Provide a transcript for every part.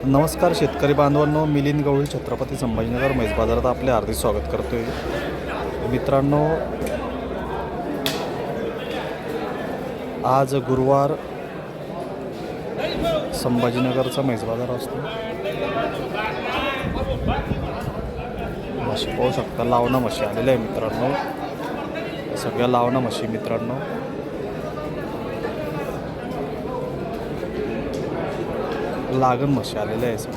नमस्कार शेतकरी बांधवांनो, मिलिंद गवळी छत्रपती संभाजीनगर म्हैस बाजारात आपले हार्दिक स्वागत करतोय. मित्रांनो, आज गुरुवार संभाजीनगरचा म्हैस बाजार असतो. म्हशी पाहू शकता, लावणा म्हशी आलेल्या आहे मित्रांनो. सगळ्या लावणा म्हशी मित्रांनो. लागण म्हशी आलेल्या आहे सर.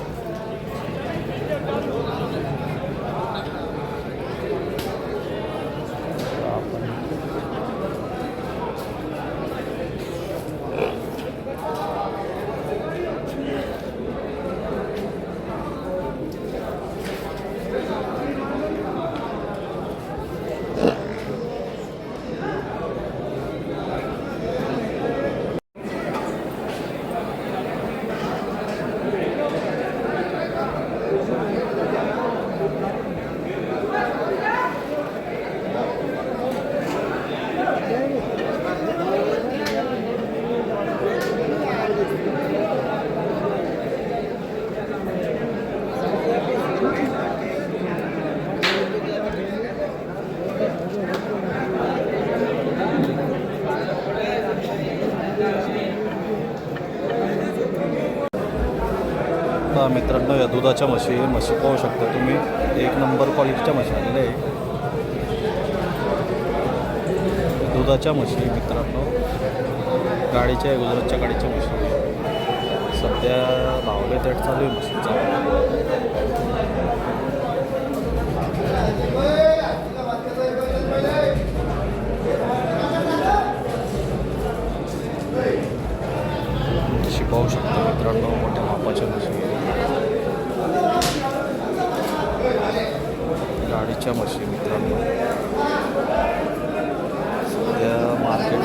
मित्रांनो, या दुधाच्या म्हशी पाहू शकता तुम्ही. एक नंबर क्वालिटीच्या म्हशी आलेल्या आहे. दुधाच्या म्हशी मित्रांनो, गाडीच्या गुजरातच्या गाडीच्या म्हशी. सध्या भावले रेट चालू आहे म्हशीचा. म्हशी पाहू शकता मित्रांनो, मोठ्या मापाच्या म्हशी. गाडीच्या म्हशी मित्रांनो. सध्या मार्केट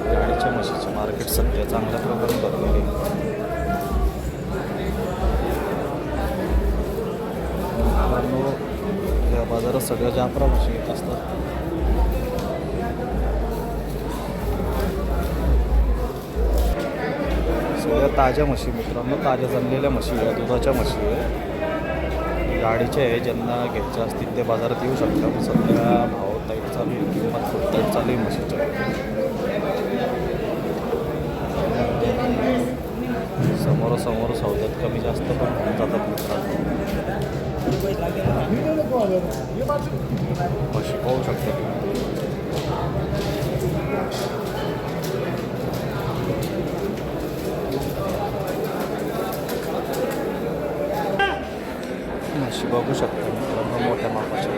गाडीच्या म्हशीचं मार्केट सध्या चांगल्या प्रकारे भरलेले. मित्रांनो, या बाजारात सगळ्या जाफरा म्हशी येत असतात. सगळ्या ताज्या म्हशी मित्रांनो, ताज्या जमलेल्या म्हशी या दुधाच्या म्हशी आहे. गाडीचे आहे. ज्यांना घ्यायचे असतील ते बाजारात येऊ शकतात. सध्या भाव टाईट चालू आहे, किंमत खूप टाईट चालू आहे म्हशीच्या. समोरासमोर सौद्यात कमी जास्त पण होऊन जातात मित्रांनो. म्हशी पाहू शकता. म्हशी बघू शकता मित्रांनो, मोठ्या मापाच्या.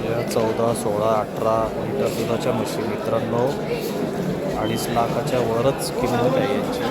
या 14, 16, 18 लिटर दुधाच्या म्हशी मित्रांनो. 2.5 लाखाच्या वरच किंमत आहे यांची.